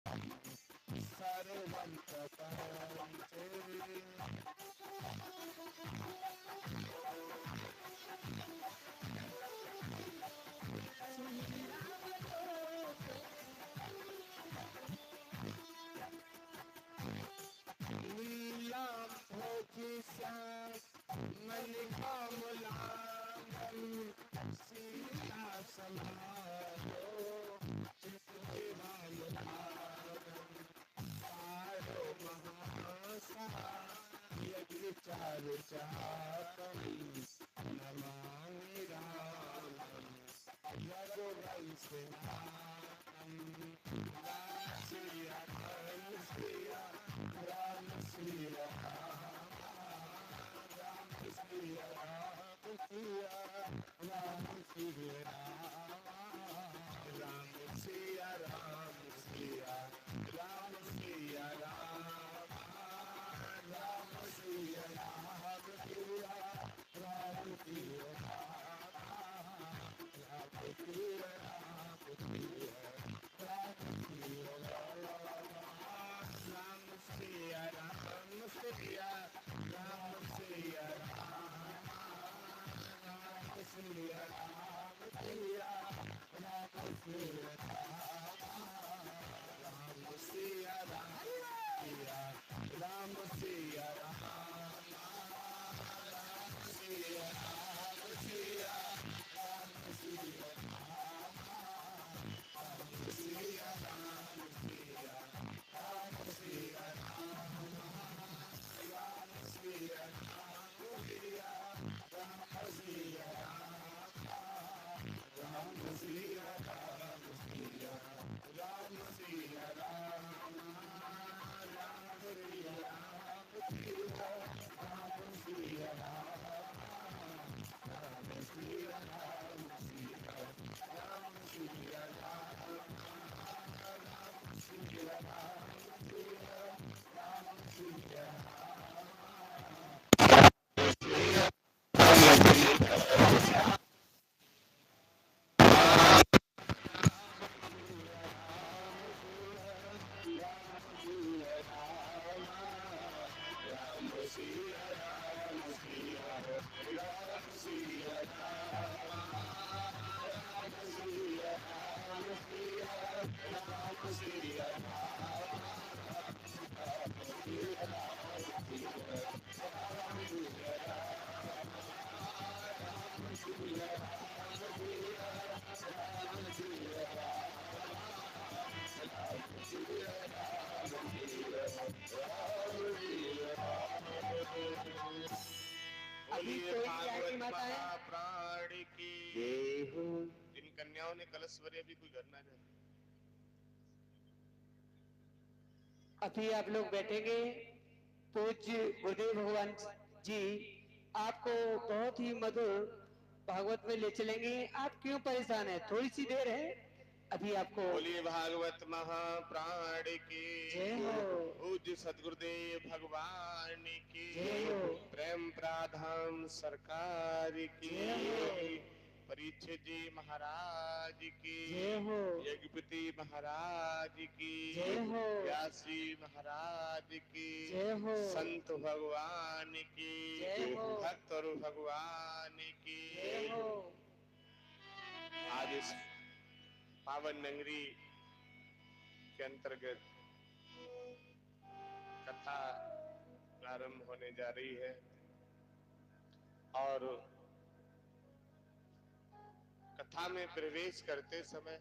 सर्वं प्रपञ्चे लीलां भोजि श्याम मल्लिका मुलायम सीता समारो चित्तविभा मुलायम सारो महासा यज्ञ चारु चापम नमामि रामं रघुवंशनाथं राम सिया राम सिया राम सिया राम सिया राम सिया राम सिया राम सिया राम सिया राम सिया राम राम सिया राम सिया राम सिया राम सिया प्राण की जिन कन्याओं ने कलशवरी अभी कोई करना है। अभी आप लोग बैठेंगे, पूज्य गुरुदेव भगवान जी आपको बहुत ही मधुर भागवत में ले चलेंगे। आप क्यों परेशान हैं? थोड़ी सी देर है, अभी आपको। बोलिए भागवत महाप्राण की जय हो। पूज्य सदगुरुदेव भगवान की जय हो। प्रेम प्राधान सरकार की जय हो। परीक्षित जी महाराज की जय हो। यज्ञपति महाराज की जय हो। व्यास जी महाराज की जय हो। संत भगवान की जय हो। भक्त और भगवान की जय हो। आज इस पावन नगरी के अंतर्गत कथा प्रारंभ होने जा रही है और कथा में प्रवेश करते समय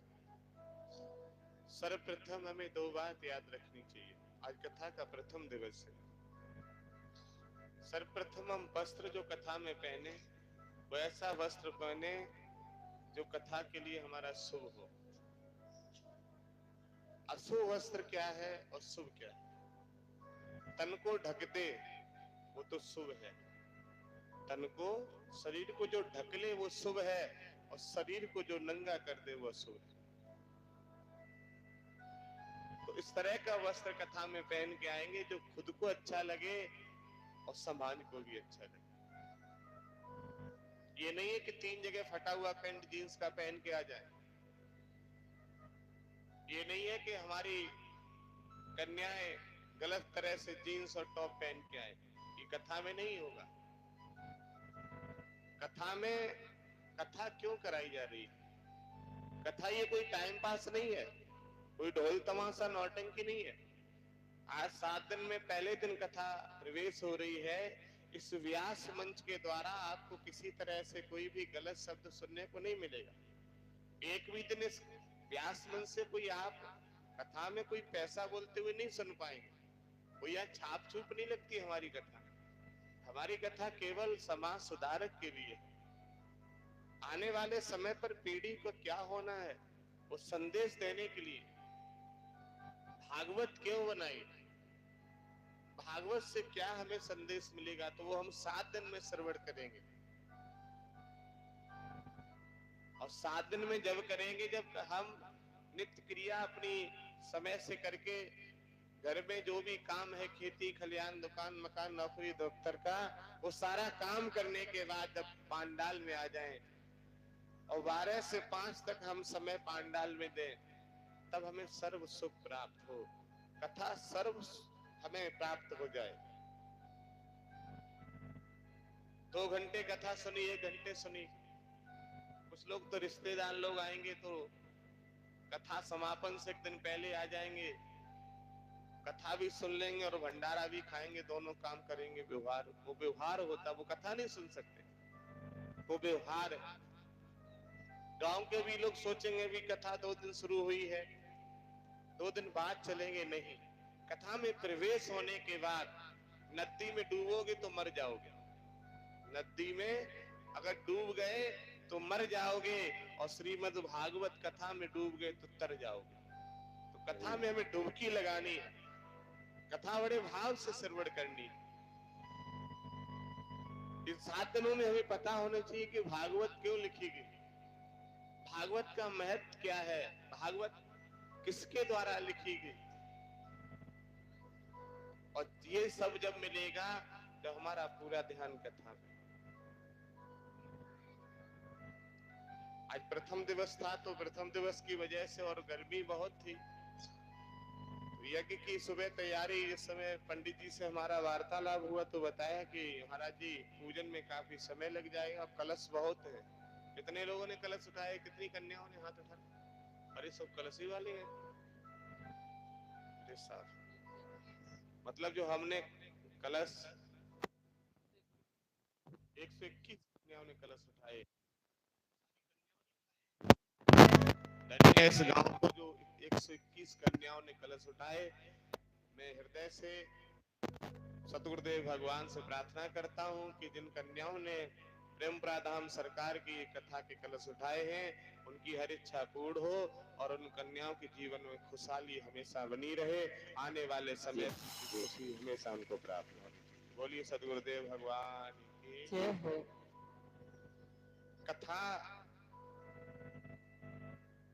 सर्वप्रथम हमें दो बात याद रखनी चाहिए। आज कथा का प्रथम दिवस है। सर्वप्रथम हम वस्त्र जो कथा में पहने वो ऐसा वस्त्र पहने जो कथा के लिए हमारा शुभ हो। अशुभ वस्त्र क्या है और शुभ क्या है? तन को ढक दे वो तो शुभ है, तन को शरीर को जो ढक ले वो शुभ है और शरीर को जो नंगा कर दे वो अशुभ है। तो इस तरह का वस्त्र कथा में पहन के आएंगे जो खुद को अच्छा लगे और समाज को भी अच्छा लगे। ये नहीं है कि 3 जगह फटा हुआ पैंट जींस का पहन के आ जाए। ये नहीं है कि हमारी कन्याएं गलत तरह से जीन्स और टॉप पहन के आए, ये कथा में नहीं होगा। कथा में कथा क्यों कराई जा रही है? कथा ये कोई टाइम पास नहीं है, कोई ढोल तमाशा नौटंकी नहीं है। आज 7 दिन में पहले दिन कथा प्रवेश हो रही है। इस व्यास मंच के द्वारा आपको किसी तरह से कोई भी गलत शब्द सुनने को नहीं मिलेगा। एक भी दिन इस व्यास मंच से कोई आप कथा में कोई पैसा बोलते हुए नहीं सुन पाएंगे। कोई यहाँ छाप छूप नहीं लगती हमारी कथा। हमारी कथा केवल समाज सुधारक के लिए, आने वाले समय पर पीढ़ी को क्या होना है वो संदेश देने के लिए। भागवत क्यों बनाई, भागवत से क्या हमें संदेश मिलेगा, तो वो हम 7 दिन में श्रवण करेंगे। और 7 दिन में जब करेंगे, जब हम नित्य क्रिया अपनी समय से करके घर में जो भी काम है, खेती खलियान दुकान मकान नौकरी दफ्तर का, वो सारा काम करने के बाद जब पांडाल में आ जाएं और 12 से 5 तक हम समय पांडाल में दें, तब हमें सर्व सुख प्राप्त हो, कथा सर्व हमें प्राप्त हो जाए। 2 घंटे कथा सुनी, 1 घंटे सुनी। कुछ लोग तो रिश्तेदार लोग आएंगे तो कथा समापन से 1 दिन पहले आ जाएंगे, कथा भी सुन लेंगे और भंडारा भी खाएंगे, दोनों काम करेंगे। व्यवहार, वो व्यवहार होता, वो कथा नहीं सुन सकते, वो व्यवहार है। गांव के भी लोग सोचेंगे भी कथा 2 दिन शुरू हुई है, 2 दिन बाद चलेंगे, नहीं। कथा में प्रवेश होने के बाद नदी में डूबोगे तो मर जाओगे। नदी में अगर डूब गए तो मर जाओगे, और श्रीमद् भागवत कथा में डूब गए तो तर जाओगे। तो कथा में हमें डुबकी लगानी है, कथा बड़े भाव से श्रवण करनी है। इन 7 दिनों में हमें पता होना चाहिए कि भागवत क्यों लिखी गई, भागवत का महत्व क्या है, भागवत किसके द्वारा लिखी गई। और ये सब जब मिलेगा तो हमारा पूरा ध्यान कथा में। आज प्रथम दिवस था, तो प्रथम दिवस की वजह से और गर्मी बहुत थी, यज्ञ की सुबह तैयारी। इस समय पंडित जी से हमारा वार्तालाप हुआ तो बताया कि महाराज जी पूजन में काफी समय लग जाएगा, अब कलश बहुत है। कितने लोगों ने कलश उठाए, कितनी कन्याओं ने हाथ उठाए? अरे सब कलश ही वाले हैं। अरे साहब, मतलब जो हमने कलश 121 कन्याओं ने कलश उठाए। इस गांव को जो 121 कन्याओं ने कलश उठाए, मैं हृदय से सतगुरुदेव भगवान से प्रार्थना करता हूं कि जिन कन्याओं ने प्रेमपुरा धाम सरकार की कथा के कलश उठाए हैं, उनकी हर इच्छा पूर्ण हो और उन कन्याओं के जीवन में खुशहाली हमेशा बनी रहे। आने वाले समय खुशी हमेशा उनको प्राप्त हो। बोलिए सतगुरुदेव भगवान की जय हो। कथा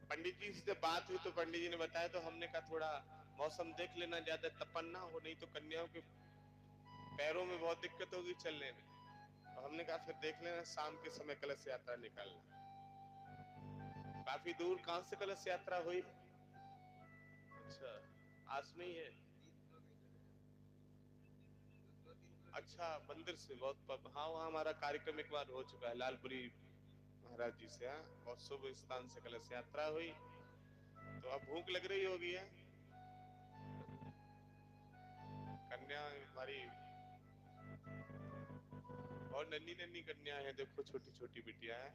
पंडित जी से बात हुई तो पंडित जी ने बताया, तो हमने कहा थोड़ा मौसम देख लेना, ज्यादा तपन ना हो, नहीं तो कन्याओं के पैरों में बहुत दिक्कत होगी चलने में। तो हमने कहा फिर देख लेना, शाम के समय कलश यात्रा निकालना। काफी दूर कहां से कलश यात्रा हुई? अच्छा, आस में ही है। अच्छा, मंदिर से बहुत, हाँ वहाँ हमारा कार्यक्रम एक बार हो चुका है लालपुरी महाराज जी से। बहुत शुभ स्थान से कलश यात्रा हुई। तो अब भूख लग रही होगी है? कन्या हमारी और नन्ही नन्ही कन्या है, देखो छोटी छोटी बिटिया है,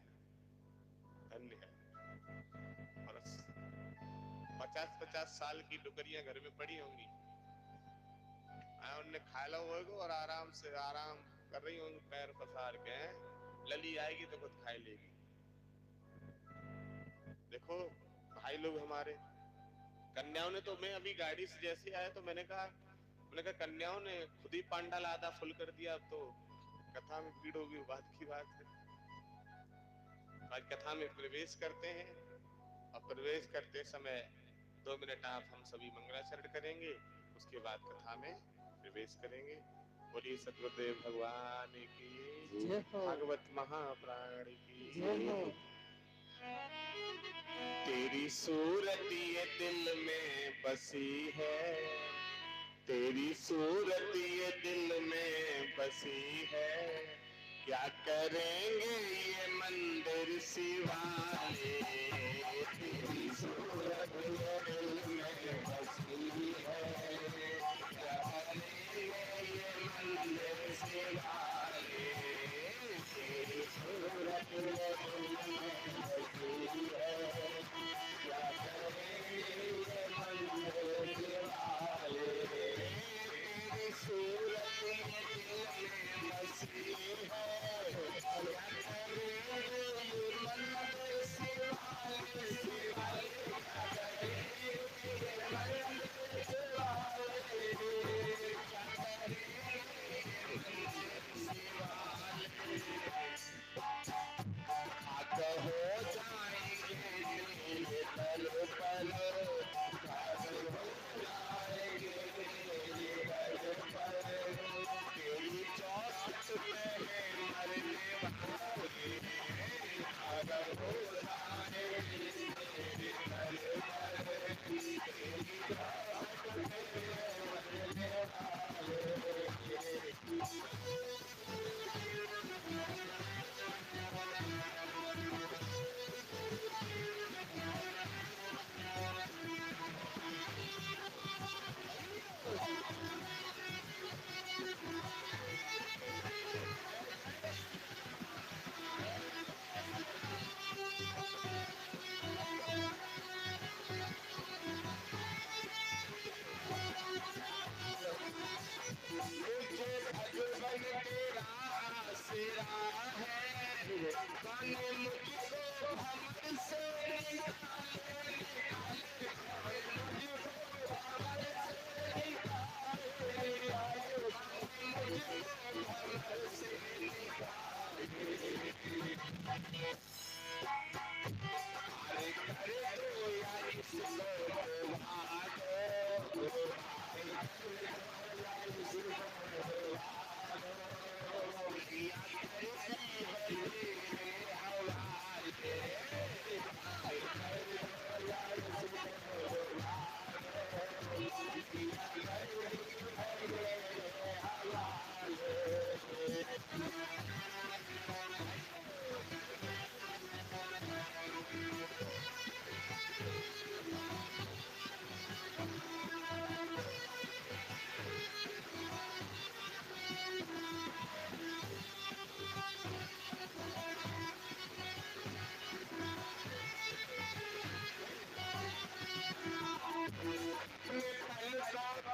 धन्य है। और 50-50 साल की डुकरियां घर में पड़ी होंगी, उनने खाया होगा और आराम से आराम कर रही होंगी, पैर पसार के। लली आएगी तो खुद खाई लेगी। देखो भाई लोग हमारे, कन्याओं ने तो, मैं अभी गाड़ी से जैसे आया तो मैंने कहा कन्याओं ने खुद ही पांडाल आधा फुल कर दिया, अब तो कथा में भीड़ होगी, बात की बात है। आज कथा में प्रवेश करते हैं, और प्रवेश करते समय 2 मिनट आप हम सभी मंगलाचरण करेंगे, उसके बाद कथा में प्रवेश करेंगे। बोलिए सतगुरुदेव भगवान की, भागवत महाप्राण की। तेरी सूरत ये दिल में बसी है, तेरी सूरत ये दिल में बसी है, क्या करेंगे ये मंदिर सिवाले। तेरी सूरत ये दिल में बसी है, क्या करेंगे ये मंदिर सिवाले। तेरी सूरत ये दिल में बसी है, क्या करेंगे ये मंदिर सिवाले। तेरी सूरत ये दिल में बसी है, क्या करेंगे ये मंदिर सिवाले। सिवाले क्या करेंगे ये मंदिर सिवाले, क्या करेंगे ये मंदिर सिवाले। खाक हो जाएंगे तेरे पल पल, खाक हो जाएंगे तेरे पल पल। तेरी चौखट पे है मरने वाले, खाक हो जाएंगे तेरे पल पल। तेरी चौखट पे है मरने वाले। मुझे भगवान तेरा आसरा है, बने मुझको भंवर से निकाले। मुझको भंवर से निकाले, मुझको भंवर से निकाले। अरे करे दो यार इसको डुबा दो,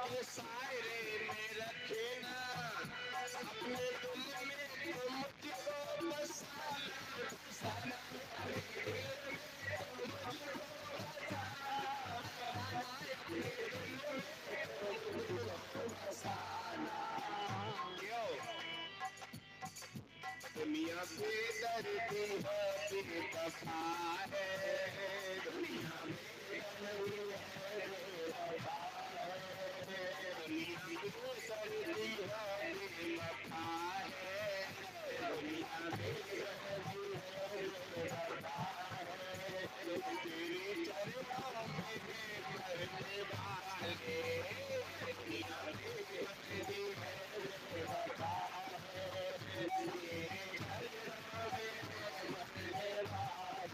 के सायरे में रखे ना, अपने दिल में तो मुझको बसाना। बसाना क्यों? दुनिया बेदर्दी है बेवफा है, दुनिया बेदर्दी है बेवफा है। दुनिया बेदर्दी है बेवफा है, दुनिया बेदर्दी है बेवफा है। तेरे चरणों में मरने वाले, दुनिया बेदर्दी है बेवफा है। तेरे चरणों में मरने वाले।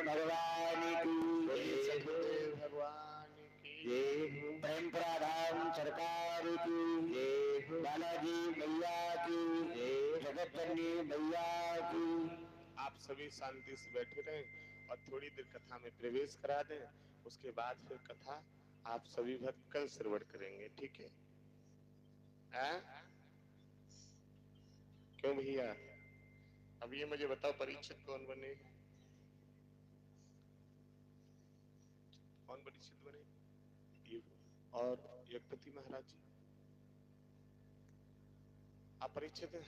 भगवान की बोलिए जय सदगुरुदेव हो। भगवान की जय हो। प्रेमपुरा धाम सरकार की जय हो। बालाजी मैया की जय। जगत जननी मैया की। आप सभी शांति से बैठे रहें और थोड़ी देर कथा में प्रवेश करा दें, उसके बाद फिर कथा आप सभी भक्त कल श्रवण करेंगे, ठीक है? क्यों भैया? अब ये मुझे बताओ, परीक्षित कौन बने? कौन परीक्षित बने? ये और यज्ञपति महाराज जी। आप परीक्षित हैं?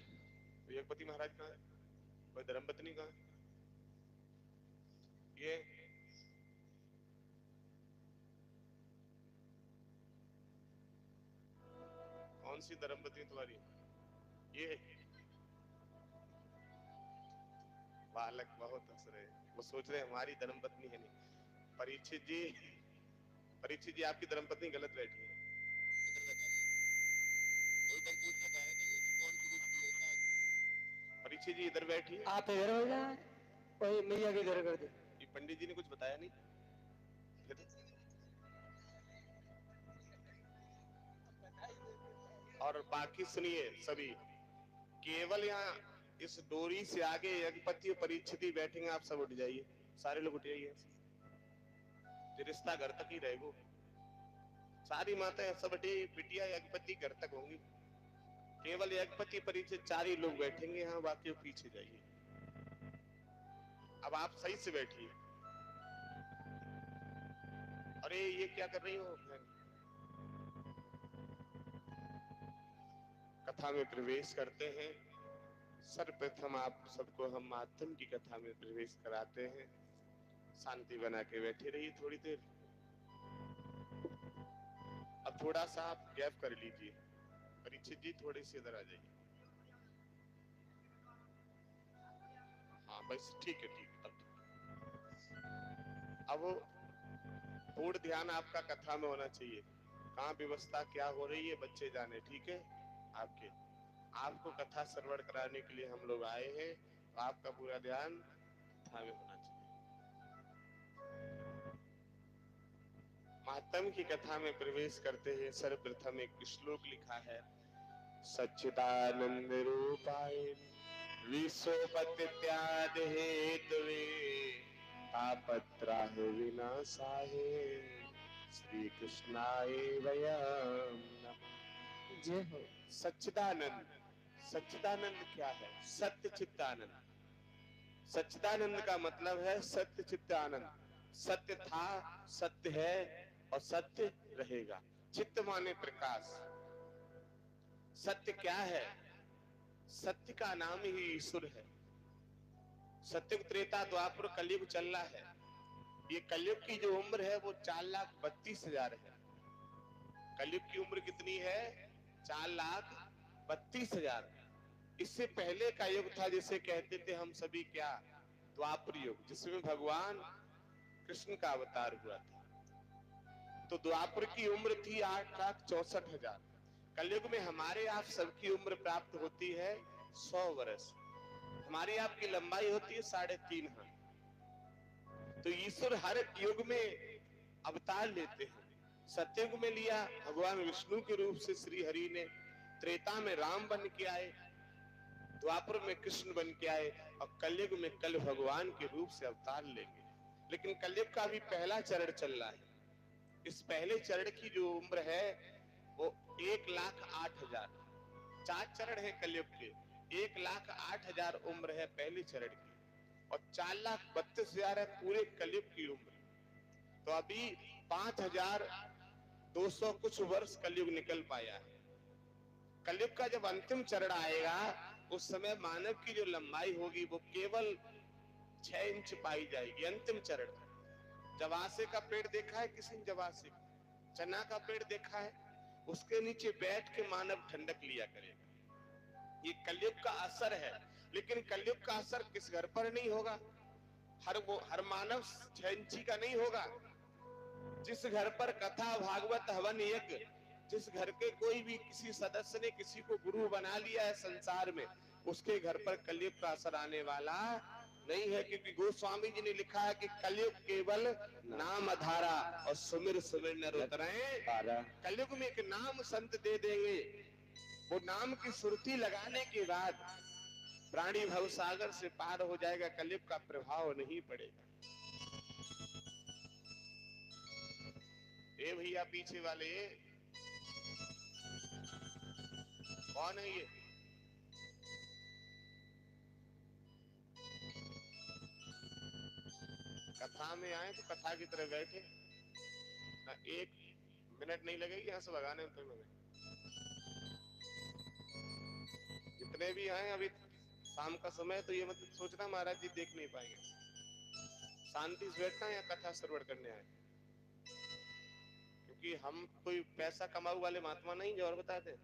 तो यज्ञपति महाराज कहाँ है? कोई धर्मपत्नी कहाँ है? ये कौन सी धर्मपत्नी तुम्हारी? ये बालक बहुत हंस रहे, वो सोच रहे हमारी धर्मपत्नी है नहीं। परीक्षित जी आपकी धर्मपत्नी गलत बैठी है। परीक्षित जी इधर बैठी है। आप इधर हो जाए, कोई मैया के इधर कर दे। ये पंडित जी ने कुछ बताया नहीं? और बाकी सुनिए सभी, केवल यहाँ इस डोरी से आगे यज्ञपति और परीक्षित ही बैठेंगे। आप सब उठ जाइए, सारे लोग उठ जाइए। ये रिश्ता घर तक ही रहेगा। सारी माताएं सब बिटिया यज्ञपति घर तक होंगी। केवल यज्ञपति परीक्षित चार ही लोग बैठेंगे यहाँ, बाकी पीछे जाइए। अब आप सही से बैठिए। अरे ये क्या कर रही हो? कथा में प्रवेश करते हैं। सर्वप्रथम आप सबको हम माध्यम की कथा में प्रवेश कराते हैं। शांति बना के बैठे रहिए थोड़ी देर। अब थोड़ा सा आप गैप कर लीजिए। परीक्षित जी थोड़ी सी इधर आ जाइए। हाँ बस ठीक है, ठीक। अब पूर्ण ध्यान आपका कथा में होना चाहिए। कहाँ व्यवस्था क्या हो रही है बच्चे जाने, ठीक है? आपको कथा श्रवण कराने के लिए हम लोग आए हैं, तो आपका पूरा ध्यान कथा में होना चाहिए। महात्म की कथा में प्रवेश करते हैं सर्वप्रथम एक श्लोक लिखा है। सच्चिदानंद रूपाय विश्वोपत्यादि हेतवे तापत्राहि विनाशाय श्री कृष्णाय वयम् नमः। जय हो। सच्चिदानंद, सच्चिदानंद क्या है? सत्य चित्त आनंद। सच्चिदानंद का मतलब है सत्य चित्त आनंद। सत्य था, सत्य है और सत्य रहेगा। चित्त माने प्रकाश। सत्य क्या है? सत्य का नाम ही ईश्वर है। सत्युग त्रेता द्वापर कलयुग चल रहा है। ये कलयुग की जो उम्र है वो 4,32,000 है। कलयुग की उम्र कितनी है? 4,32,000। इससे पहले का युग था जिसे कहते थे हम सभी क्या? द्वापर युग, जिसमें भगवान कृष्ण का अवतार हुआ था। तो द्वापर की उम्र थी 8,64,000। कलयुग में हमारे आप सबकी उम्र प्राप्त होती है 100 वर्ष। हमारी आपकी लंबाई होती है 3.5 हाथ। तो ईश्वर हर युग में अवतार लेते हैं। सतयुग में लिया भगवान विष्णु के रूप से श्री हरि ने, त्रेता में राम बन के आए, द्वापर में कृष्ण बन के आए और कलयुग में कल भगवान के रूप से अवतार लेंगे। लेकिन कलयुग का भी पहला चरण चल रहा है। इस पहले चरण की जो उम्र है वो 1,08,000। 4 चरण है कलयुग के। 1,08,000 उम्र है पहले चरण की और 4,32,000 है पूरे कलयुग की उम्र। तो अभी 5,200 कुछ वर्ष कलयुग निकल पाया है। कलयुग का जब अंतिम चरण आएगा उस समय मानव की जो लंबाई होगी वो केवल 6 इंच पाई जाएगी। अंतिम चरण। जवासे का पेड़ देखा है किसी ने? जवासे चना का पेड़ देखा है? उसके नीचे बैठ के मानव ठंडक लिया करेगा। ये कलयुग का असर है। लेकिन कलयुग का असर किस घर पर नहीं होगा? हर मानव 6 इंची का नहीं होगा। जिस घर पर कथा भागवत हवन यज्ञ, जिस घर के कोई भी किसी सदस्य ने किसी को गुरु बना लिया है संसार में, उसके घर पर कलयुग का असर आने वाला नहीं है, क्योंकि गोस्वामी जी ने लिखा है कि कलयुग केवल नाम आधारा और सुमिर सुमिर नर उतरे। कलयुग में एक नाम संत दे देंगे, वो नाम की सुरती लगाने के बाद प्राणी भव सागर से पार हो जाएगा, कलयुग का प्रभाव नहीं पड़ेगा। ए भैया पीछे वाले कौन है ये? कथा में आए तो कथा की तरह बैठे ना, 1 मिनट नहीं लगेगी यहाँ से भगाने में तुम्हें। जितने भी आए अभी शाम का समय, तो ये मत सोचना महाराज जी देख नहीं पाएंगे। शांति से बैठना या कथा श्रवण करने आए, क्योंकि हम कोई पैसा कमाऊ वाले महात्मा नहीं जो और बताते।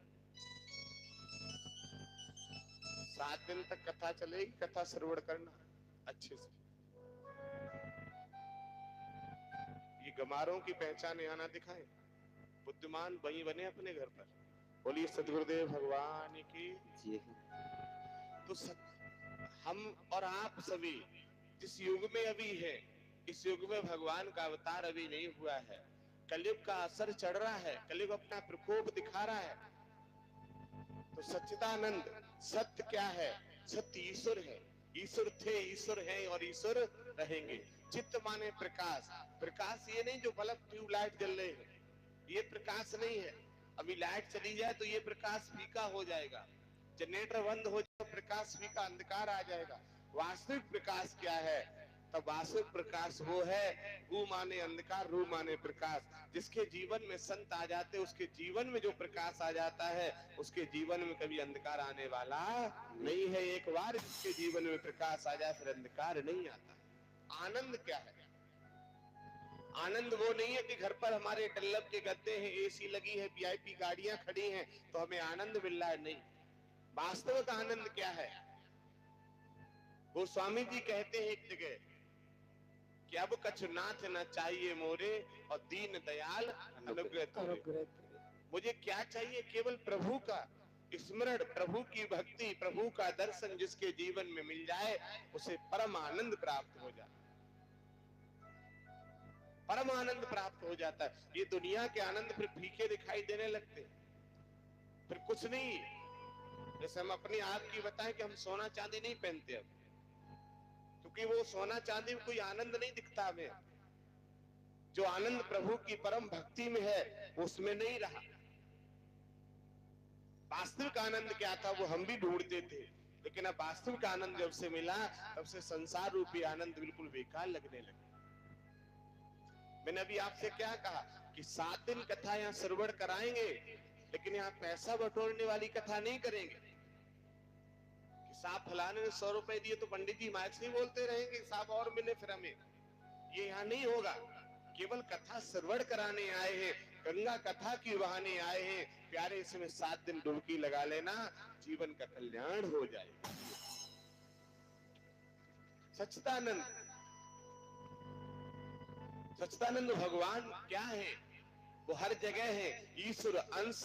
7 दिन तक कथा चलेगी, कथा श्रवण करना अच्छे से। ये गमारों की पहचान यहाँ ना दिखाए, बुद्धिमान वही बने अपने घर पर। बोलिए सद्गुरुदेव भगवान की। तो हम और आप सभी जिस युग में अभी है, इस युग में भगवान का अवतार अभी नहीं हुआ है। कलयुग का असर चढ़ रहा है, कलयुग अपना प्रकोप दिखा रहा है। तो सच्चिदानंद सत्य क्या है? सत्य ईश्वर है। ईश्वर थे, ईश्वर है और ईश्वर रहेंगे। चित्त माने प्रकाश। प्रकाश ये नहीं जो बल्ब ट्यूबलाइट जल रहे हैं, ये प्रकाश नहीं है। अभी लाइट चली जाए तो ये प्रकाश फीका हो जाएगा, जनरेटर बंद हो जाए प्रकाश फीका, अंधकार आ जाएगा। वास्तविक प्रकाश क्या है? तब वास्तविक प्रकाश वो है, ऊ माने अंधकार, रू माने प्रकाश। जिसके जीवन में संत आ जाते, उसके जीवन में जो प्रकाश आ जाता है, उसके जीवन में कभी अंधकार आने वाला नहीं है। एक बार जिसके जीवन में प्रकाश आ जाए, फिर अंधकार नहीं आता। आनंद क्या है? आनंद वो नहीं है कि घर पर हमारे डल्लब के गद्दे हैं, एसी लगी है, वीआईपी गाड़ियां खड़ी हैं तो हमें आनंद मिल रहा है, नहीं। वास्तविक आनंद क्या है? गोस्वामी जी कहते हैं एक जगह कि अब कछु नाथ न चाहिए मोरे और दीन दयाल अनुग्रह तोरे। मुझे क्या चाहिए? केवल प्रभु का स्मरण, प्रभु की भक्ति, प्रभु का दर्शन जिसके जीवन में मिल जाए, उसे परम आनंद प्राप्त हो जाए, परम आनंद प्राप्त हो जाता है। ये दुनिया के आनंद फिर फीके दिखाई देने लगते, फिर कुछ नहीं। जैसे हम अपनी आप की बताएं कि हम सोना चांदी नहीं पहनते अब, क्योंकि वो सोना चांदी में कोई आनंद नहीं दिखता हमें। जो आनंद प्रभु की परम भक्ति में है, उसमें नहीं रहा। वास्तविक आनंद क्या था वो हम भी ढूंढते थे, लेकिन अब वास्तविक आनंद जब से मिला, तब से संसार रूपी आनंद बिल्कुल बेकार लगने लगे। मैंने अभी आपसे क्या कहा कि 7 दिन कथा यहाँ श्रवण कराएंगे, लेकिन यहाँ पैसा बटोरने वाली कथा नहीं करेंगे। साहब फलाने ने 100 रुपए दिए तो पंडित जी माइक से बोलते रहेंगे साहब और मिले फिर हमें। ये यहाँ नहीं होगा। केवल कथा श्रवण कराने आए हैं, गंगा कथा की बहाने आए हैं। प्यारे इसमें 7 दिन डुबकी लगा लेना, जीवन का कल्याण हो जाए। सच्चिदानंद, सच्चिदानंद भगवान क्या है? वो हर जगह है। ईश्वर अंश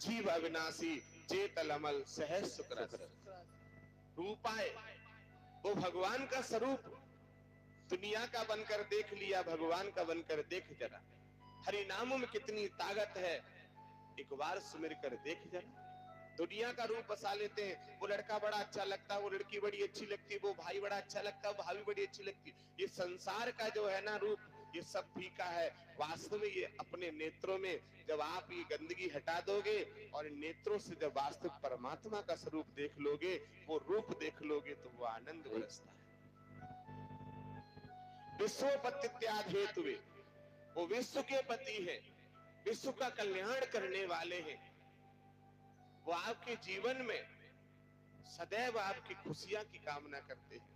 जीव अविनाशी चेतल अमल सहज सुकृत रूपाए। वो भगवान का स्वरूप दुनिया का बनकर देख लिया, भगवान का बनकर देख जरा। हरि नामों में कितनी ताकत है, एक बार सुमिर कर देख जरा। दुनिया का रूप बसा लेते हैं। वो लड़का बड़ा अच्छा लगता है, वो लड़की बड़ी अच्छी लगती है, वो भाई बड़ा अच्छा लगता है, भाभी बड़ी अच्छी लगती है। ये संसार का जो है ना रूप, ये सब फीका है। वास्तव में ये अपने नेत्रों में जब आप ये गंदगी हटा दोगे और नेत्रों से जब वास्तविक परमात्मा का स्वरूप देख लोगे, वो रूप देख लोगे, तो वो आनंद बरसता है। विश्वोपत्त्याद हेतु, वो विश्व के पति है, विश्व का कल्याण करने वाले हैं। वो आपके जीवन में सदैव आपकी खुशियां की कामना करते हैं।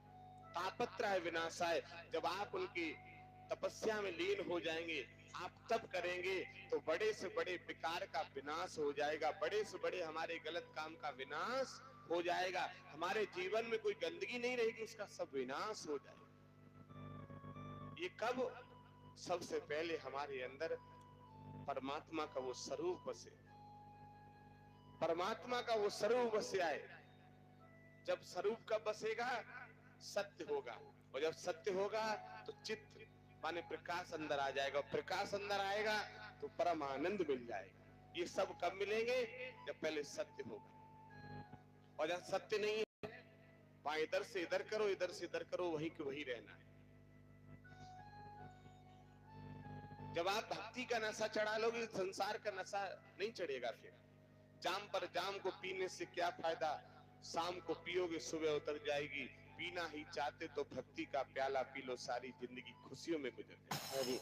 तापत्रय विनाशाय, जब आप उनकी तपस्या में लीन हो जाएंगे, आप तब करेंगे तो बड़े से बड़े विकार का विनाश हो जाएगा, बड़े से बड़े हमारे गलत काम का विनाश हो जाएगा। हमारे जीवन में कोई गंदगी नहीं रहेगी, उसका सब विनाश हो जाएगा। ये कब? सबसे पहले हमारे अंदर परमात्मा का वो स्वरूप बसे, परमात्मा का वो स्वरूप बसे आए। जब स्वरूप कब बसेगा? सत्य होगा, और जब सत्य होगा तो चित्त माने प्रकाश अंदर आ जाएगा, और प्रकाश अंदर आएगा तो परम आनंद मिल जाएगा। ये सब कब मिलेंगे? जब पहले सत्य होगा। और जब सत्य नहीं है, वहां इधर से इधर करो, इधर से इधर करो, वहीं के वहीं रहना है। जब आप भक्ति का नशा चढ़ा लोगे, संसार का नशा नहीं चढ़ेगा। फिर जाम पर जाम को पीने से क्या फायदा, शाम को पियोगे सुबह उतर जाएगी। पीना ही चाहते तो भक्ति का प्याला पी लो, सारी जिंदगी खुशियों में गुजर जाए।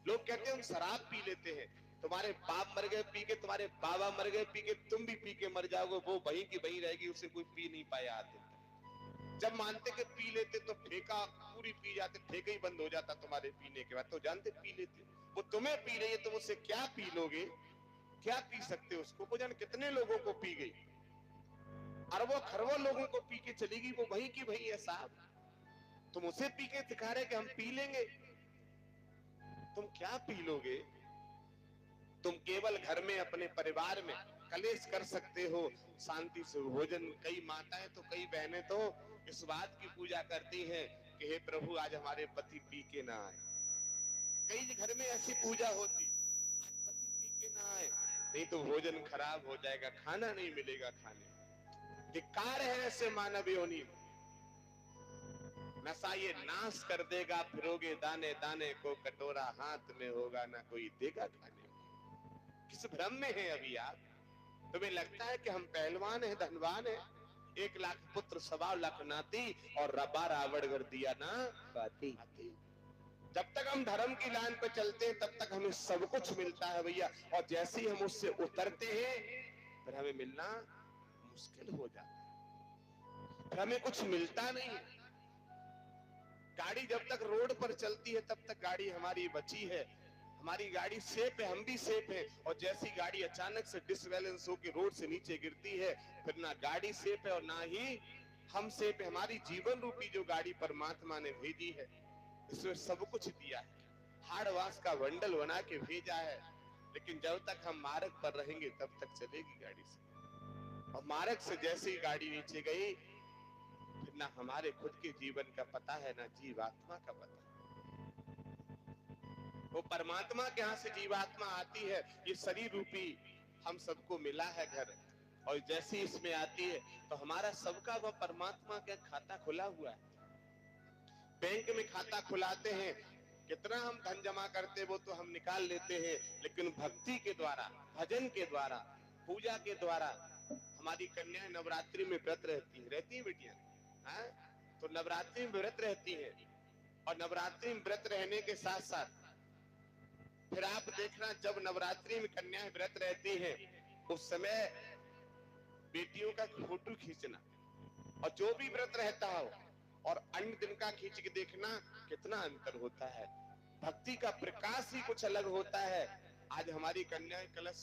लोग कहते हैं हम शराब पी लेते हैं, तुम्हारे बाप मर गए पी के, तुम्हारे बाबा मर गए पी के, तुम भी पी के मर जाओगे, वो वहीं की वहीं रहेगी, उसे कोई पी नहीं पाया आते। जब मानते कि पी लेते तो ठेका पूरी पी जाते, ठेका ही बंद हो जाता तुम्हारे पीने के बाद। तो जानते पी लेते, वो तुम्हें पी रही है, तुम उससे क्या पी लोगे, क्या पी सकते उसको? वो जान कितने लोगों को पी गई, अरबों खरबों लोगों को पी के चली गई, वो वहीं की वहीं है साहब। तुम उसे पी के सिखा रहे कि हम पी लेंगे, तुम क्या पी लोगे? तुम केवल घर में अपने परिवार में कलेश कर सकते हो, शांति से भोजन। कई माताएं तो कई बहनें तो इस बात की पूजा करती हैं कि हे प्रभु आज हमारे पति पी के ना आए। कई घर में ऐसी पूजा होती, आज पति पी के ना आए, नहीं तो भोजन खराब हो जाएगा, खाना नहीं मिलेगा खाने। धिक्कार है ऐसे मानव योनि। नशा ये नाश कर देगा, फिरोगे दाने दाने को, कटोरा हाथ में होगा ना कोई देगा खाने। किस भ्रम में है अभी आप? तुम्हें लगता है कि हम पहलवान हैं, धनवान हैं, 1 लाख पुत्र 1.25 लाख नाती और रबा रावण कर दिया ना बाती। जब तक हम धर्म की लाइन पे चलते हैं तब तक हमें सब कुछ मिलता है भैया, और जैसे ही हम उससे उतरते हैं फिर हमें मिलना मुश्किल हो जाता है, फिर हमें कुछ मिलता नहीं है। गाड़ी जब तक रोड पर चलती है तब तक गाड़ी हमारी बची है, हमारी गाड़ी सेफ है, हम भी सेफ हैं। और जैसी गाड़ी अचानक से डिसबैलेंस होकर रोड से नीचे गिरती है, फिर ना गाड़ी सेफ है और ना ही हम सेफ है। हमारी जीवन रूपी जो गाड़ी परमात्मा ने भेजी है, इसमें सब कुछ दिया है, हार्डवाश का बंडल बना के भेजा है, लेकिन जब तक हम मार्ग पर रहेंगे तब तक चलेगी गाड़ी से। और मार्ग से जैसे ही गाड़ी नीचे गई, फिर ना हमारे खुद के जीवन का पता है, ना जीवात्मा का पता है। वो परमात्मा के यहाँ से जीवात्मा आती है, ये शरीर रूपी हम सबको मिला है घर, और जैसे इसमें आती है तो हमारा सबका वह परमात्मा का खाता खुला हुआ है। बैंक में खाता खुलाते हैं, कितना हम धन जमा करते वो तो हम निकाल लेते हैं, लेकिन भक्ति के द्वारा, भजन के द्वारा, पूजा के द्वारा हमारी कन्याएं नवरात्रि में व्रत रहती है बेटियां, हाँ? तो नवरात्रि में व्रत रहती है, और नवरात्रि में व्रत रहने के साथ साथ फिर आप देखना, जब नवरात्रि में कन्याएं व्रत रहती हैं उस समय बेटियों का फोटो खींचना, और जो भी व्रत रहता हो और अन्य दिन का खींच के देखना, कितना अंतर होता है। भक्ति का प्रकाश ही कुछ अलग होता है। आज हमारी कन्याएं कलश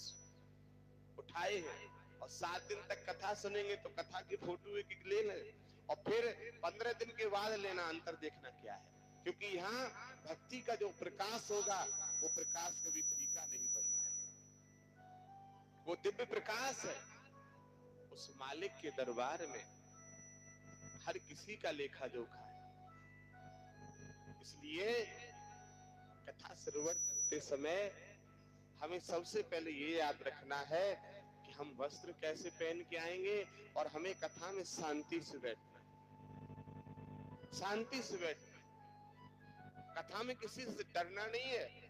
उठाए हैं और 7 दिन तक कथा सुनेंगे तो कथा की फोटो एक ले लें, और फिर 15 दिन के बाद लेना, अंतर देखना क्या है। क्योंकि यहाँ भक्ति का जो प्रकाश होगा वो प्रकाश कभी फीका नहीं पड़ता है, वो दिव्य प्रकाश है। उस मालिक के दरबार में हर किसी का लेखा जोखा है। इसलिए कथा श्रवण करते समय हमें सबसे पहले ये याद रखना है कि हम वस्त्र कैसे पहन के आएंगे, और हमें कथा में शांति से बैठना है, शांति से बैठना। कथा में किसी से डरना नहीं है।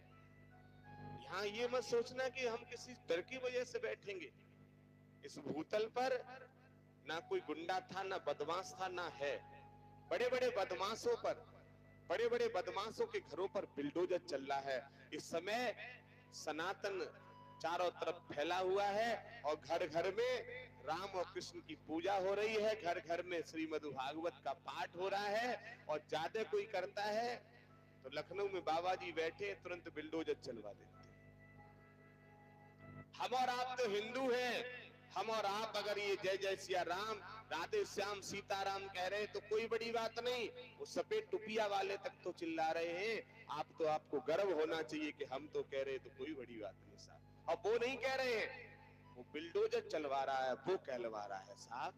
यहाँ ये मत सोचना कि हम किसी डर की वजह से बैठेंगे। इस भूतल पर ना कोई गुंडा था, ना बदमाश था, ना है। बड़े बड़े बदमाशों पर, बड़े बड़े बदमाशों के घरों पर बिल्डोजर चल रहा है। इस समय सनातन चारों तरफ फैला हुआ है, और घर घर में राम और कृष्ण की पूजा हो रही है, घर घर में श्रीमद् भागवत का पाठ हो रहा है। और ज्यादा कोई करता है तो लखनऊ में बाबा जी बैठे, तुरंत बिल्डोजर चलवा देते। हम और आप तो हिंदू हैं, हम और आप अगर ये जय जय सिया राम, राधे श्याम सीताराम कह रहे हैं तो कोई बड़ी बात नहीं। वो सफेद टुपिया वाले तक तो चिल्ला रहे हैं, आपको गर्व होना चाहिए कि हम तो कह रहे हैं, तो कोई बड़ी बात नहीं साहब। अब वो नहीं कह रहे हैं, वो बिल्डोजर चलवा रहा है, वो कहलवा रहा है साहब।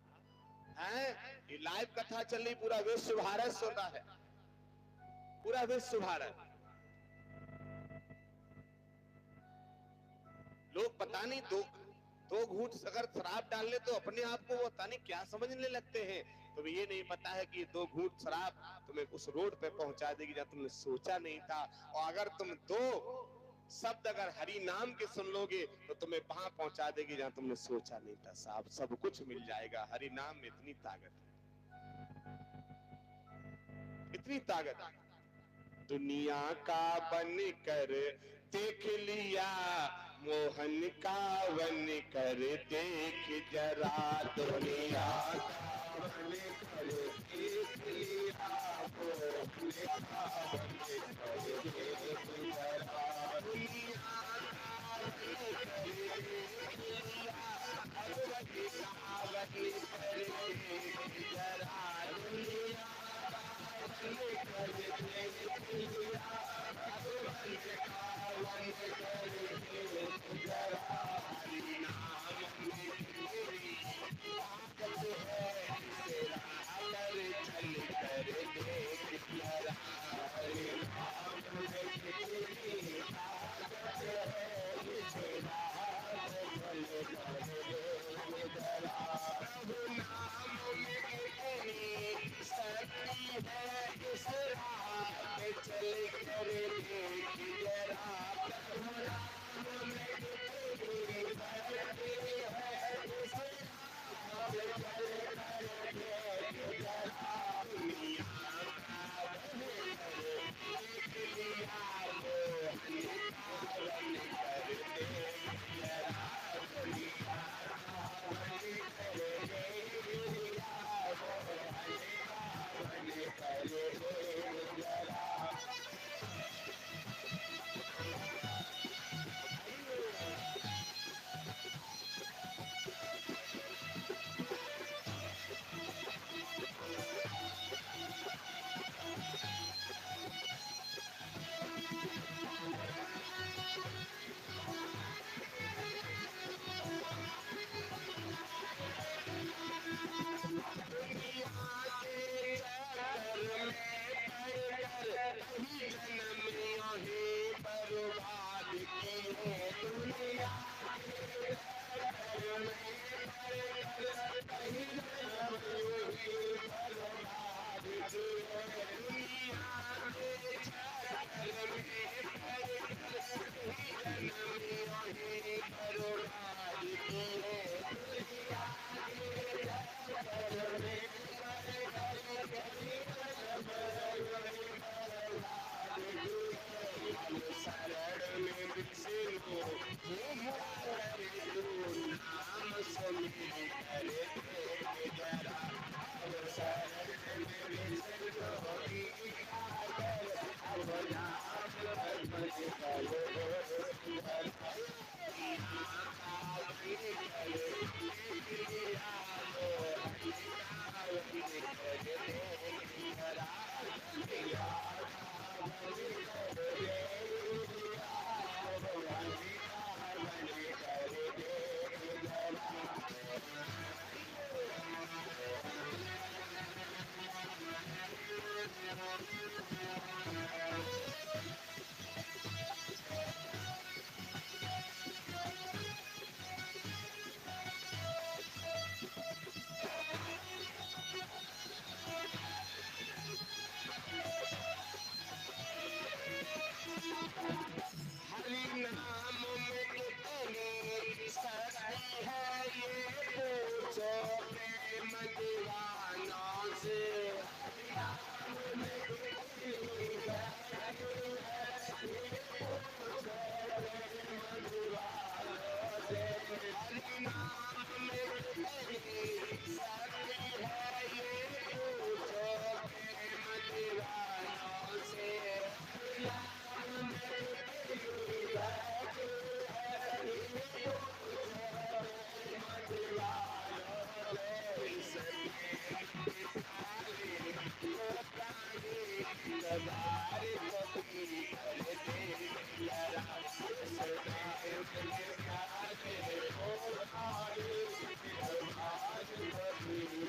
हैं? ये लाइव कथा चल रही, पूरा विश्व भारत सुन रहा है, पूरा विश्व भारत। लोग पता नहीं दो घूंट अगर शराब डाल ले तो अपने आप को वो पता नहीं क्या समझने लगते हैं। तुम्हें ये नहीं पता है कि 2 घूंट शराब तुम्हें उस रोड पे पहुंचा देगी जहां तुमने सोचा नहीं था। और अगर तुम 2 शब्द अगर हरि नाम के सुन लोगे तो तुम्हें वहां पहुंचा देगी जहां तुमने सोचा नहीं था। साहब सब कुछ मिल जाएगा। हरि नाम में इतनी ताकत है, इतनी ताकत है। दुनिया का बन कर देख लिया, मोहन का बन कर देख जरा। दुनिया का बन कर देख लिया, मोहन का बन कर देख जरा। दुनिया का बन कर देख लिया, मोहन का बन कर देख जरा। दुनिया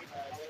Hare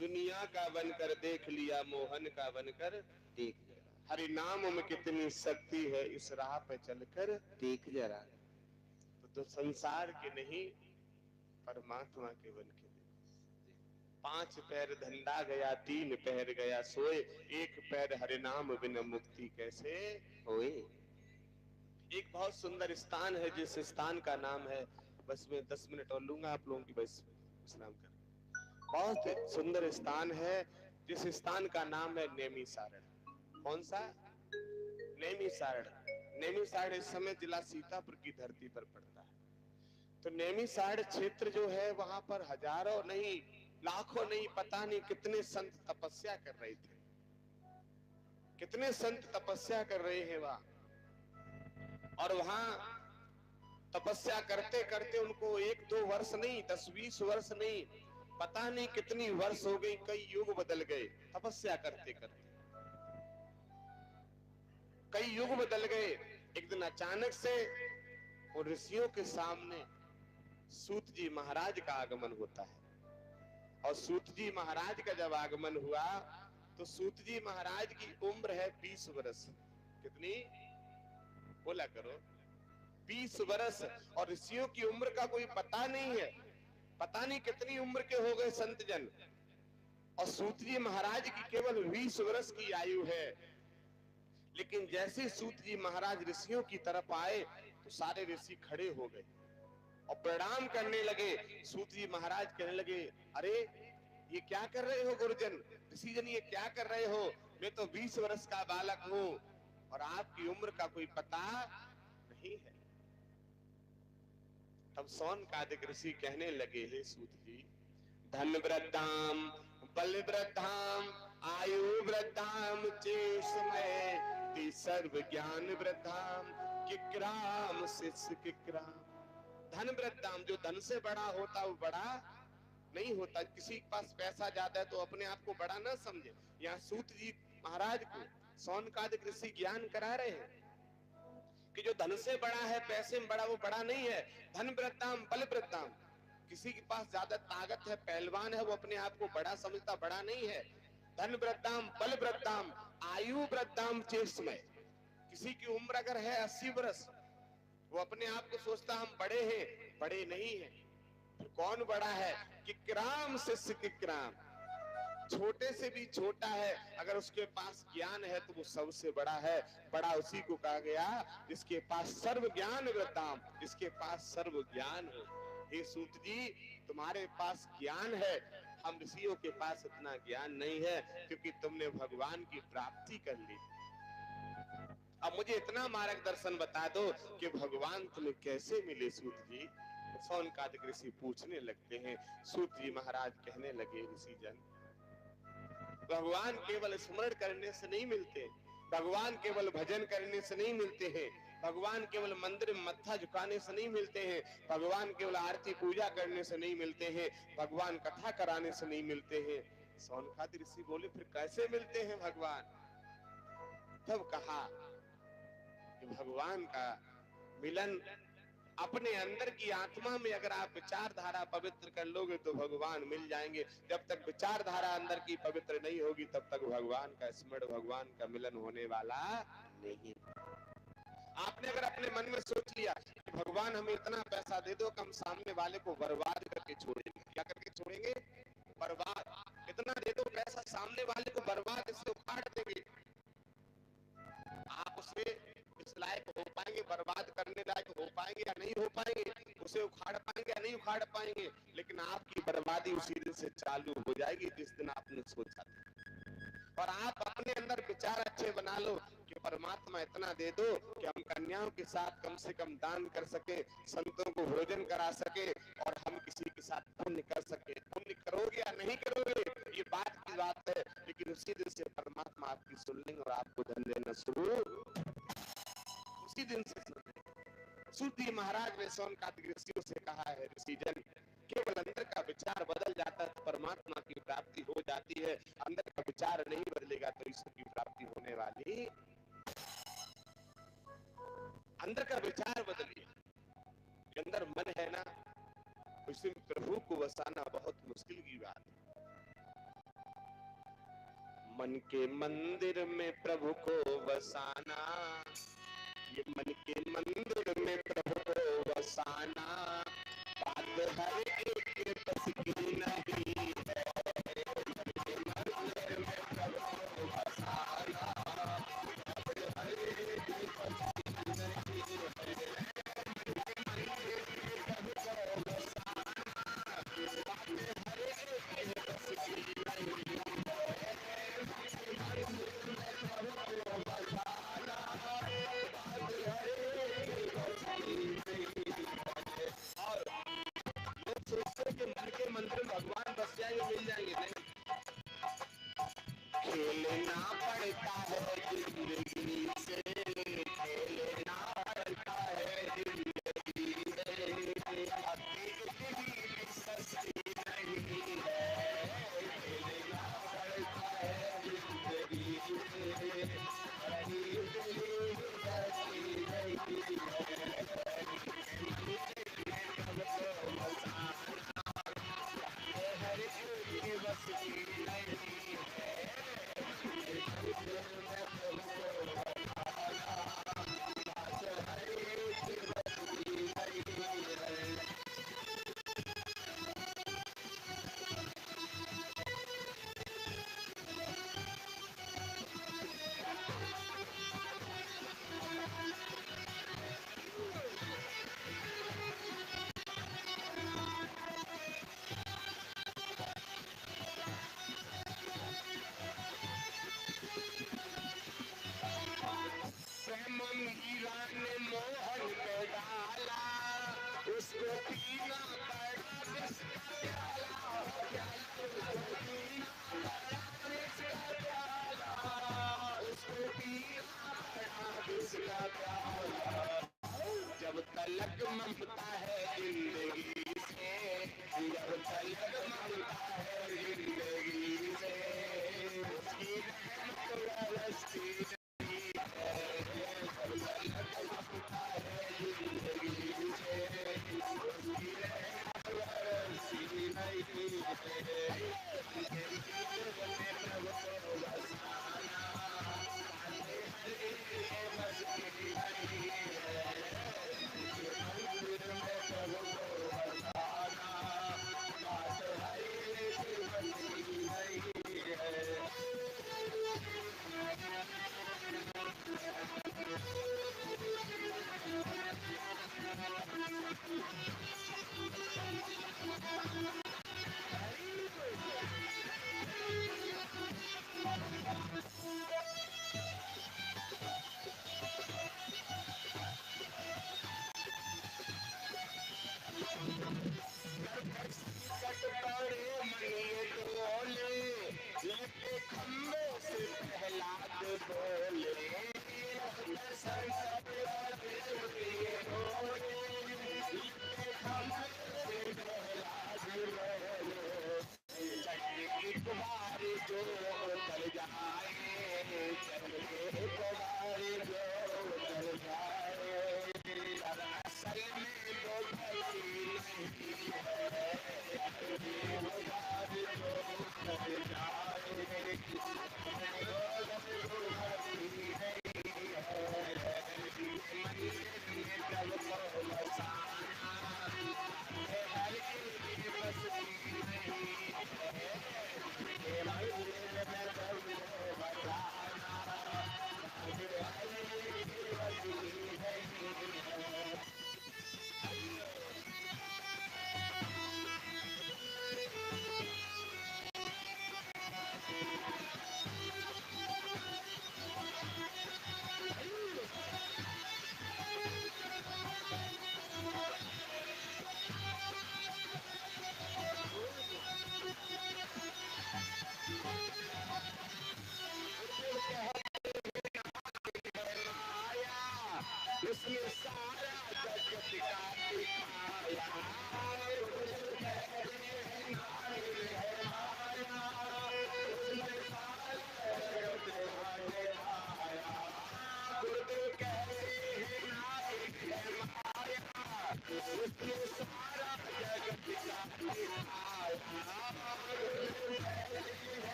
दुनिया का बनकर देख लिया, मोहन का बनकर देख जरा, हरि नाम में कितनी शक्ति है, इस राह पे चलकर देख जरा। तो संसार के नहीं परमात्मा के बन के देखो। 5 पैर धंधा गया, 3 पैर गया सोए, 1 पैर हरि नाम बिन मुक्ति कैसे होए। एक बहुत सुंदर स्थान है, जिस स्थान का नाम है, बस मैं 10 मिनट और लूंगा आप लोगों की, बस विश्राम कर। बहुत सुंदर स्थान है, जिस स्थान का नाम है नेमिसारण। कौन सा? नेमिसारण। नेमिसारण इस समय जिला सीतापुर की धरती पर पड़ता है। तो नेमिसारण क्षेत्र जो है, वहां पर हजारों नहीं, लाखों नहीं, पता नहीं कितने संत तपस्या कर रहे थे। कितने संत तपस्या कर रहे हैं वहां, और वहां तपस्या करते करते उनको 1-2 वर्ष नहीं, 10-20 वर्ष नहीं, पता नहीं कितनी वर्ष हो गई, कई युग बदल गए तपस्या करते करते, कई युग बदल गए। एक दिन अचानक से उन ऋषियों के सामने सूत जी महाराज का आगमन होता है। और सूत जी महाराज का जब आगमन हुआ, तो सूत जी महाराज की उम्र है 20 वर्ष। कितनी? बोला करो। 20 वर्ष। और ऋषियों की उम्र का कोई पता नहीं है, पता नहीं कितनी उम्र के हो गए संत जन। और सूत जी महाराज की केवल 20 वर्ष की आयु है। लेकिन जैसे सूत जी महाराज ऋषियों की तरफ आए, तो सारे ऋषि खड़े हो गए और प्रणाम करने लगे। सूत जी महाराज कहने लगे, अरे ये क्या कर रहे हो गुरुजन, ऋषि जन ये क्या कर रहे हो? मैं तो 20 वर्ष का बालक हूं और आपकी उम्र का कोई पता नहीं है। तब सौन कादिक ऋषि कहने लगे, हे सूत जी, धन वृद्धाम बल वृद्धाम आयु वृद्धाम चेष्मय सर्व ज्ञान वृद्धाम किक्राम शिष्य किक्राम। धन वृद्धाम, जो धन से बड़ा होता वो बड़ा नहीं होता। किसी के पास पैसा ज्यादा है तो अपने आप को बड़ा ना समझे। यहाँ सूत जी महाराज को सौनकादिक ऋषि ज्ञान करा रहे हैं कि जो धन से बड़ा है, पैसे में बड़ा, वो बड़ा नहीं है। धन वृद्धाम बल वृद्धाम, किसी के पास ज्यादा ताकत है, पहलवान है, वो अपने आप को बड़ा समझता, बड़ा नहीं है। धन वृद्धाम बल वृद्धाम आयु वृद्धाम चेष्मय, किसी की उम्र अगर है 80 वर्ष, वो अपने आप को सोचता हम बड़े हैं, बड़े नहीं है। फिर कौन बड़ा है? किक्राम शिष्य किक्राम, छोटे से भी छोटा है, अगर उसके पास ज्ञान है तो वो सबसे बड़ा है। बड़ा उसी को कहा गया जिसके पास सर्व ज्ञान वृद्धाम, जिसके पास सर्व ज्ञान हो। हे सूत जी, तुम्हारे पास ज्ञान है, हम ऋषियों के पास इतना ज्ञान नहीं है, क्योंकि तुमने भगवान की प्राप्ति कर ली। अब मुझे इतना मार्गदर्शन बता दो कि भगवान तुम्हें कैसे मिले सूत जी। सौनकादिक ऋषि पूछने लगते हैं। सूत जी महाराज कहने लगे, ऋषि जन, भगवान केवल स्मरण करने से नहीं मिलते, भगवान केवल भजन करने से नहीं मिलते हैं, भगवान केवल मंदिर में मत्था झुकाने से नहीं मिलते हैं, भगवान केवल आरती पूजा करने से नहीं मिलते हैं, भगवान कथा कराने से नहीं मिलते हैं। सौनकादिक ऋषि बोले, फिर कैसे मिलते हैं भगवान? तब कहा कि भगवान का मिलन अपने अंदर की आत्मा में अगर आप विचारधारा पवित्र कर लोगे तो भगवान मिल जाएंगे। जब तक विचारधारा अंदर की पवित्र नहीं होगी, तब तक भगवान का स्मरण, भगवान का मिलन होने वाला नहीं। आपने अगर अपने मन में सोच लिया कि भगवान हमें इतना पैसा दे दो कि हम सामने वाले को बर्बाद करके छोड़ेंगे, क्या करके छोड़ेंगे? बर्बाद। इतना दे दो पैसा, सामने वाले को बर्बाद इससे उखाड़ देंगे, आप उसे इस लायक हो पाएंगे, बर्बाद करने लायक हो पाएंगे या नहीं हो पाएंगे, उसे उखाड़ पाएंगे या नहीं उखाड़ पाएंगे, लेकिन आपकी बर्बादी उसी दिन से चालू हो जाएगी जिस दिन आपने सोचा था। और आप अपने अंदर विचार अच्छे बना लो कि परमात्मा इतना दे दो कि हम कन्याओं के साथ कम से कम दान कर सके, संतों को भोजन करा सके, और हम किसी के साथ पुण्य कर सके। पुण्य करोगे या नहीं करोगे ये बात की बात है, लेकिन उसी दिन से परमात्मा आपकी सुन लेंगे और आपको धन देना शुरू उसी दिन से। सूत जी महाराज ने सौनकादिक ऋषियों से कहा है, ऋषि जन, केवल अंदर का विचार बदल जाता है तो परमात्मा की प्राप्ति हो जाती है, अंदर का विचार नहीं बदलेगा तो ईश्वर की प्राप्ति होने वाली। अंदर का विचार बदलिए, अंदर मन है ना, उसमें प्रभु को बसाना बहुत मुश्किल की बात है। मन के मंदिर में प्रभु को बसाना, ये मन के मंदिर में प्रभु को बसाना, बात हर एक के बस की नहीं है। मंदिर में प्रभु को बसाना, हर एक के बस की नहीं है। प्रभु को बसाना, बात हर एक के बस की नहीं है। मन के मंदिर में भगवान बस जाएंगे, मिल जाएंगे, नहीं। खेलना पड़ता है जिंदगी से, खेलना पड़ता है जिंदगी से, अकेली सस्ती नहीं है। खेलना पड़ता है जिंदगी से, अकेली सस्ती नहीं है। बस की नहीं है। मीरा ने मोहन को डाला, उसको पीना पड़ा विष का प्याला, उसको पीना पड़ा विष का प्याला। जब तलक ममता है जिंदगी से, जब तलक ममता है जिंदगी से, उसकी रहमत बरसती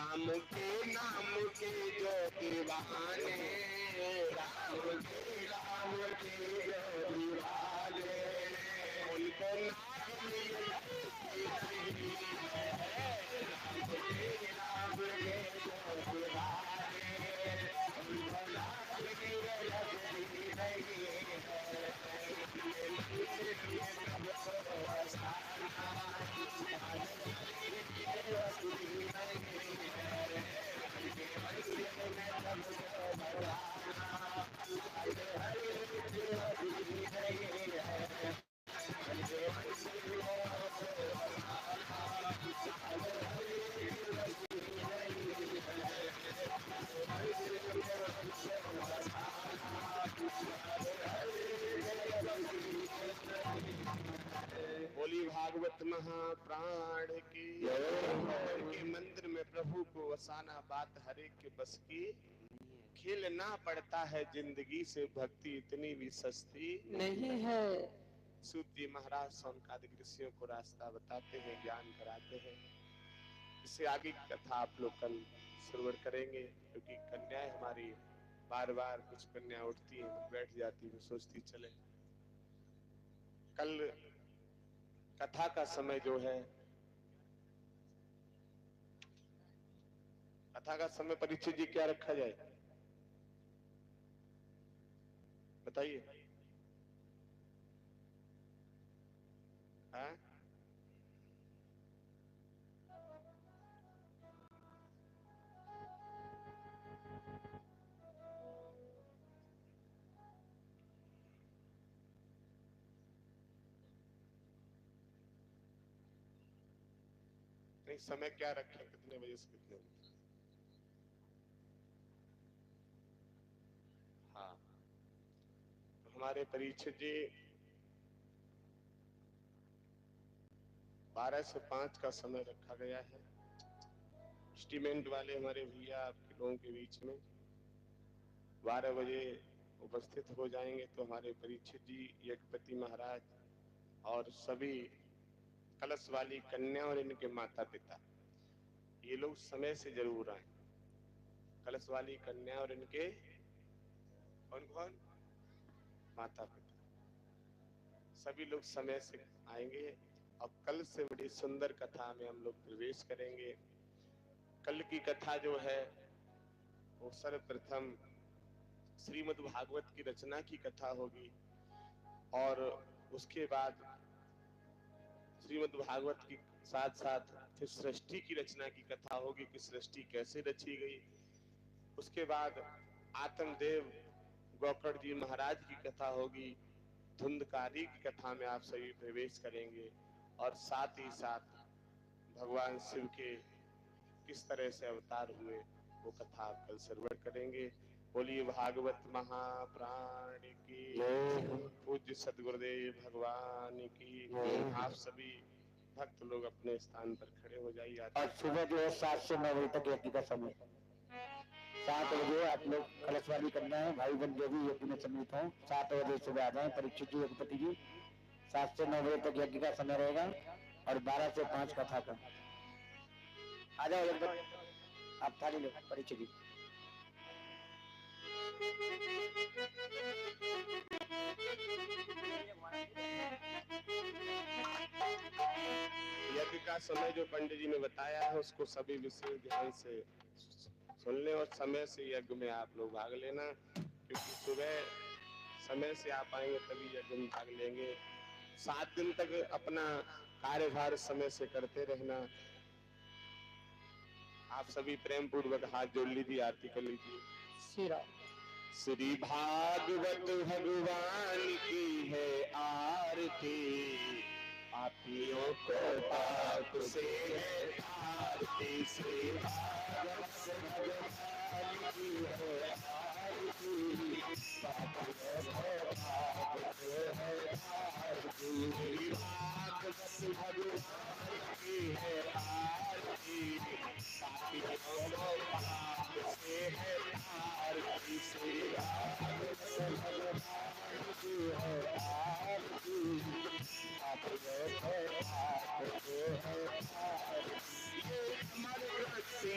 राम के नाम के ज्योति बहाने, राम के ज्योति बहाने, उनको नाम मिले राम के ज्योति बहाने, उनको नाम बोली भागवत महाप्राण की। के मंदिर में प्रभु को वसाना बात हर एक के बस की, खेलना पड़ता है जिंदगी से, भक्ति इतनी भी सस्ती नहीं है। सूत जी महाराज सौनकादिक ऋषियों को रास्ता बताते हैं, ज्ञान कराते हैं। इससे आगे की कथा आप लोग कल श्रवण करेंगे, क्योंकि कन्याएं हमारी बार बार कुछ कन्या उठती हैं, बैठ जाती हैं, सोचती चले। कल कथा का समय जो है, कथा का समय परीक्षित जी क्या रखा जाए बताइए। हाँ? नहीं, समय क्या रखें, कितने बजे से कितने बजे? हाँ, तो हमारे परीक्षित जी 12 से 5 का समय रखा गया है। एस्टीमेंट वाले हमारे भैया आपके लोगों के बीच में 12 बजे उपस्थित हो जाएंगे, तो हमारे परीक्षित जी, यज्ञपति महाराज और सभी कलश वाली कन्या और इनके माता पिता, ये लोग समय से जरूर आए। कलश वाली कन्या और इनके कौन कौन माता पिता, सभी लोग समय से आएंगे। और कल से बड़ी सुंदर कथा में हम लोग प्रवेश करेंगे। कल की कथा जो है वो सर्वप्रथम श्रीमद् भागवत की रचना की कथा होगी, और उसके बाद श्रीमद् भागवत की साथ साथ फिर सृष्टि की रचना की कथा होगी कि सृष्टि कैसे रची गई। उसके बाद आत्मदेव गोकर्ण जी महाराज की कथा होगी, धुंधकारी की कथा में आप सभी प्रवेश करेंगे, और साथ ही साथ भगवान शिव के किस तरह से अवतार हुए वो कथा आप कल श्रवण करेंगे। बोलिए भागवत महाप्राण की, पूज्य सदगुरुदेव भगवान की। आप सभी भक्त लोग अपने स्थान पर खड़े हो जाइए। और सुबह जो है 7 से 9 बजे तक यज्ञ का समय, 7 बजे आप लोग कलशवाली करना है, भाई बहन जो भी यज्ञ में सम्मिलित हों 7 बजे सुबह आ जाए। परीक्षित जी, यज्ञपति जी, 7 से 9 बजे तक यज्ञ का समय रहेगा, और 12 से 5 कथा का। आ जाओ यज्ञपति, आप थाली लो परीक्षित जी। यज्ञ का समय जो पंडित जी ने बताया है उसको सभी विशेष ध्यान से सुन ले, और समय से यज्ञ में आप लोग भाग लेना, क्योंकि सुबह समय से आप आएंगे तभी यज्ञ में भाग लेंगे। 7 दिन तक अपना कार्यभार समय से करते रहना। आप सभी प्रेम पूर्वक हाथ जोड़ लीजिए, आरती कर लीजिए। श्री भागवत भगवान की है आरती, पापियों को पाप से है आरती। श्री भागवत भगवान की है आरती, पापियों को पाप से है आरती। श्री भागवत भगवान की है आरती, पापियों को पाप से है आरती। श्री भागवत भगवान की है आरती, पापियों को पाप से है आरती। ये अमर रस्सी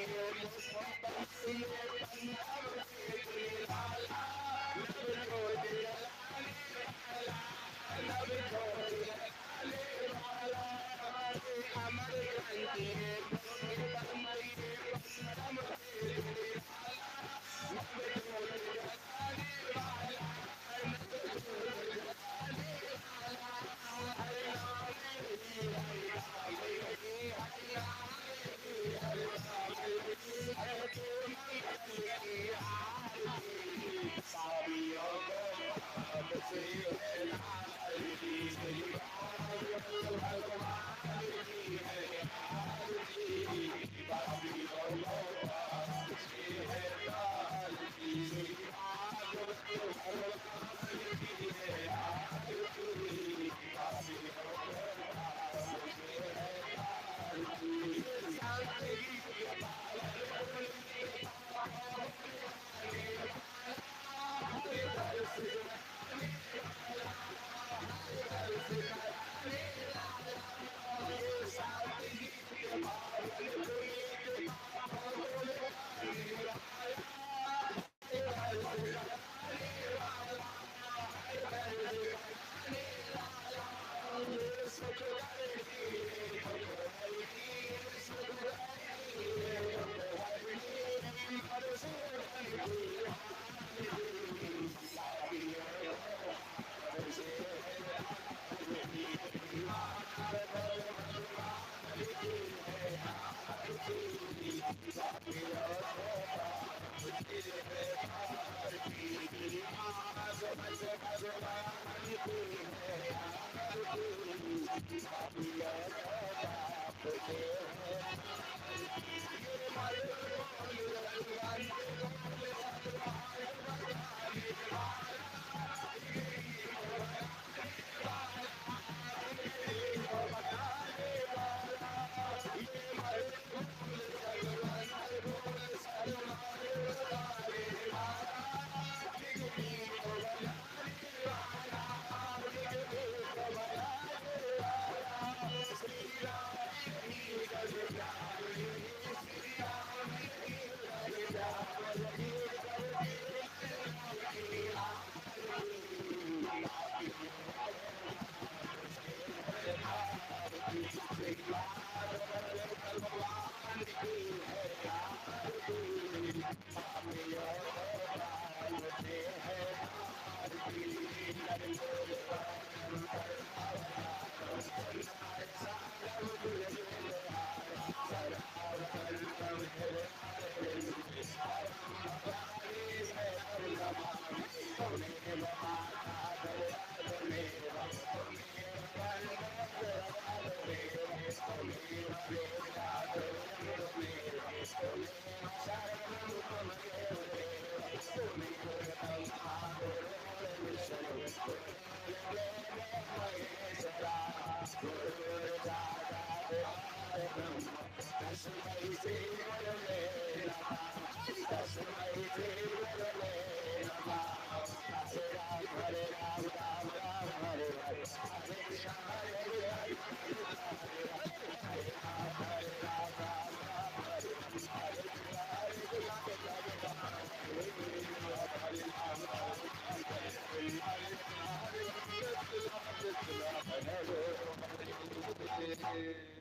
Hare